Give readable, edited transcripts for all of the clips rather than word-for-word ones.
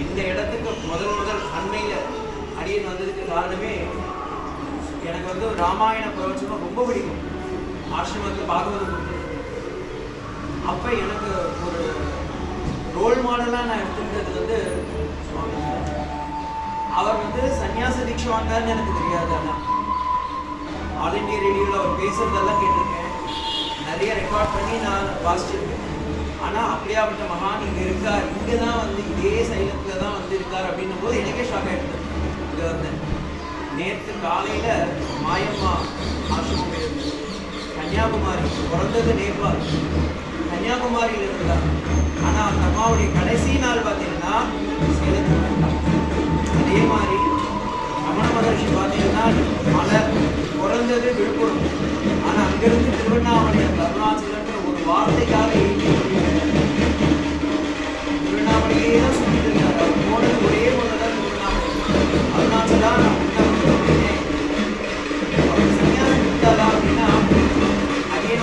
இந்த இடத்துக்கு முதல் வந்து ராமாயண பிரவச்சனம் ரொம்ப பிடிக்கும். ஆசிரமத்தில் பாகவதம் அப்ப எனக்கு ஒரு ரோல் மாடலா நான் எடுத்துக்கிட்டது வந்து அவர் வந்து சன்னியாச தீட்சை வாங்காருன்னு எனக்கு தெரியாது. ஆனா ஆல் இண்டியா ரேடியோவில் அவர் பேசுறதெல்லாம் கேட்டிருக்கேன், நிறைய ரெக்கார்ட் பண்ணி நான் வாசிச்சிருக்கேன். ஆனா அப்படியாப்பட்ட மகான் இங்க இருக்கார், இங்கதான் வந்து இதே சைலத்துல தான் வந்து இருக்கார் அப்படின்னும் போது எனக்கே ஷாக் ஆயிடுது. இங்க வந்தேன் நேற்று காலையில மாயம்மா ஆசிரமம் போயிருந்தேன். கன்னியாகுமரி, பிறந்தது நேபாள், கன்னியாகுமரியில் இருந்தார். ஆனா அந்த அம்மாவுடைய கடைசி நாள் பார்த்தீங்கன்னா சேலத்தில் இருந்தார். அதே மாதிரி ரமண மகர்ஷி பார்த்தீங்கன்னா மலர் பிறந்தது விழுப்புரம், ஆனா அங்கிருந்து திருவண்ணாமலை அந்த அருணாச்சலன்ற ஒரு வார்த்தைக்காக திருவண்ணாமலையே தான் சுற்றிட்டு இருக்காரு. அவர் போனது ஒரே ஒன்றுதான் திருவண்ணாமலை. அருணாச்சலா நான் அவர் சன்னியாசம் கொடுத்தாரா அப்படின்னா அதே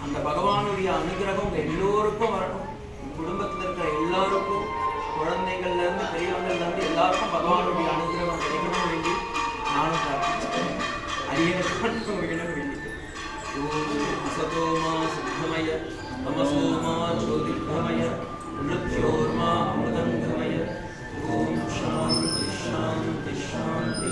அந்த பகவானுடைய அனுகிரகம் எல்லோருக்கும் வரணும். குடும்பத்தில் இருக்கிற எல்லாருக்கும், குழந்தைகள்ல இருந்து பெரியவங்கள்ல இருந்து எல்லாருக்கும் பகவானுடைய அனுகிரகம் கிடைக்கணும் வேண்டி நானும் பிரார்த்திச்சேன். அரியனுக்கு வேண்டி அசதோமா சித்தமய தமசோமா ஜோதிர்கமய மிருத்யோர்மா அமிர்தங்கமய. ஓம் சாந்தி சாந்தி சாந்தி.